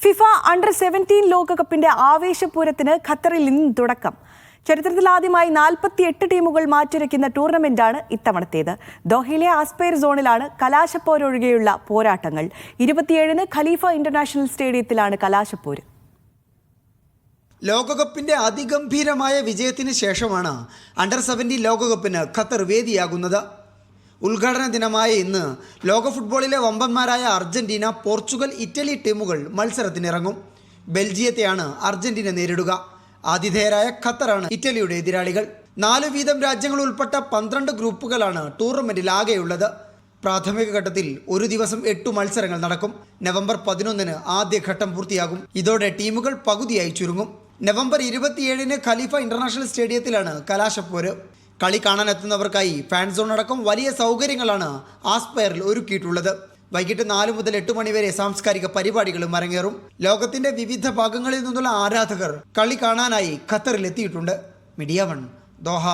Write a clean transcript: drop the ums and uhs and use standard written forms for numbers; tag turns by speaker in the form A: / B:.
A: FIFA under 17 ലോകകപ്പിന്റെ ആവേശപൂരത്തിന് ഖത്തറിൽ ഇന്ന് തുടക്കം. ചരിത്രത്തിലാദ്യമായി 48 ടീമുകൾ മാറ്റുരയ്ക്കുന്ന ടൂർണമെന്റാണ് ഇത്തവണത്തേത്. ദോഹയിലെ ആസ്പെയർ സോണിലാണ് കലാശപ്പോരൊഴികെയുള്ള പോരാട്ടങ്ങൾ. 27-ന് ഖലീഫ ഇന്റർനാഷണൽ സ്റ്റേഡിയത്തിലാണ് കലാശപ്പോര്.
B: ലോകകപ്പിന്റെ അതിഗംഭീരമായ വിജയത്തിന് ശേഷമാണ് അണ്ടർ 17 ലോകകപ്പിന് ഖത്തർ വേദിയാകുന്നത്. ഉദ്ഘാടന ദിനമായ ഇന്ന് ലോക ഫുട്ബോളിലെ വമ്പന്മാരായ അർജന്റീന, പോർച്ചുഗൽ, ഇറ്റലി ടീമുകൾ മത്സരത്തിനിറങ്ങും. ബെൽജിയത്തെയാണ് അർജന്റീന നേരിടുക. ആതിഥേയരായ ഖത്തറാണ് ഇറ്റലിയുടെ എതിരാളികൾ. 4 വീതം രാജ്യങ്ങൾ ഉൾപ്പെട്ട 12 ഗ്രൂപ്പുകളാണ് ടൂർണമെന്റിൽ ആകെയുള്ളത്. പ്രാഥമിക ഘട്ടത്തിൽ ഒരു ദിവസം 8 മത്സരങ്ങൾ നടക്കും. നവംബർ 11-ന് ആദ്യഘട്ടം പൂർത്തിയാകും. ഇതോടെ ടീമുകൾ പകുതിയായി ചുരുങ്ങും. നവംബർ 27-ന് ഖലീഫ ഇന്റർനാഷണൽ സ്റ്റേഡിയത്തിലാണ് കലാശപ്പോര്. കളി കാണാനെത്തുന്നവർക്കായി ഫാൻ സോൺ അടക്കം വലിയ സൗകര്യങ്ങളാണ് ആസ്പയറിൽ ഒരുക്കിയിട്ടുള്ളത്. വൈകിട്ട് 4 മുതൽ 8 മണി വരെ സാംസ്കാരിക പരിപാടികളും അരങ്ങേറും. ലോകത്തിന്റെ വിവിധ ഭാഗങ്ങളിൽ നിന്നുള്ള ആരാധകർ കളി കാണാനായി ഖത്തറിൽ എത്തിയിട്ടുണ്ട്. Media 1 Doha.